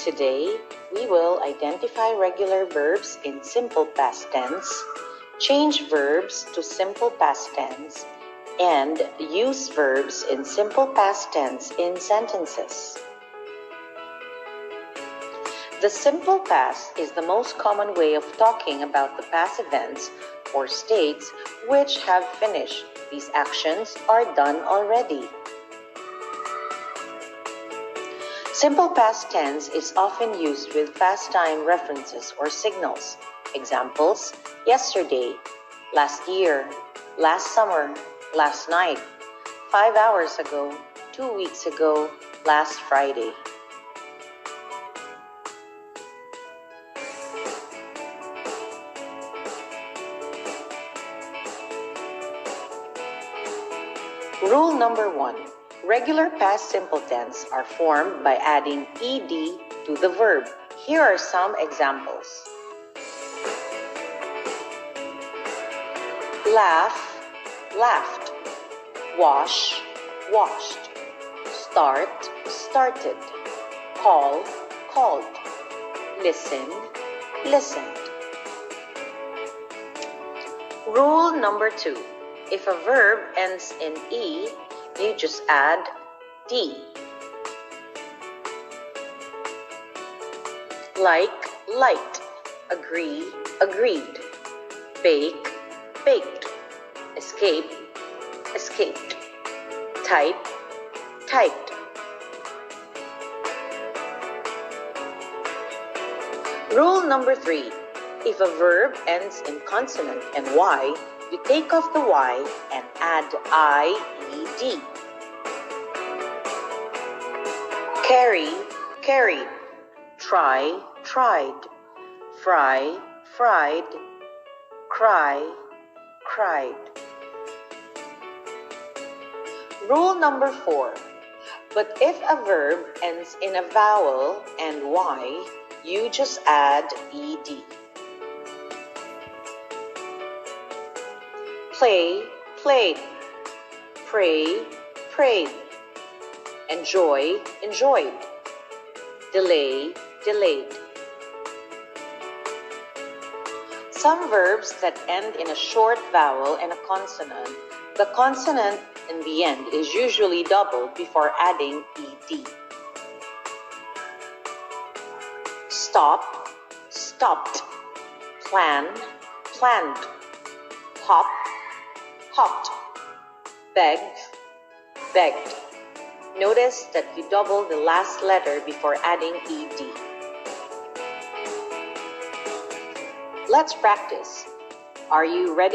Today, we will identify regular verbs in simple past tense, change verbs to simple past tense, and use verbs in simple past tense in sentences. The simple past is the most common way of talking about the past events or states which have finished. These actions are done already. Simple past tense is often used with past time references or signals. Examples: yesterday, last year, last summer, last night, 5 hours ago, 2 weeks ago, last Friday. Rule number 1. Regular past simple tense are formed by adding ed to the verb. Here are some examples. Laugh, laughed. Wash, washed. Start, started. Call, called. Listen, listened. Rule number 2. If a verb ends in E, you just add D. Like, liked. Agree, agreed. Bake, baked. Escape, escaped. Type, typed. Rule number 3. If a verb ends in consonant and Y, you take off the Y and add IED. Carry, carried. Try, tried. Fry, fried. Cry, cried. Rule number 4. But if a verb ends in a vowel and Y, you just add ED. Play, played. Pray, prayed. Enjoy, enjoyed. Delay, delayed. Some verbs that end in a short vowel and a consonant, the consonant in the end is usually doubled before adding ed. Stop, stopped. Plan, planned. Hop, hopped. Beg, begged. Notice that you double the last letter before adding ed. Let's practice. Are you ready?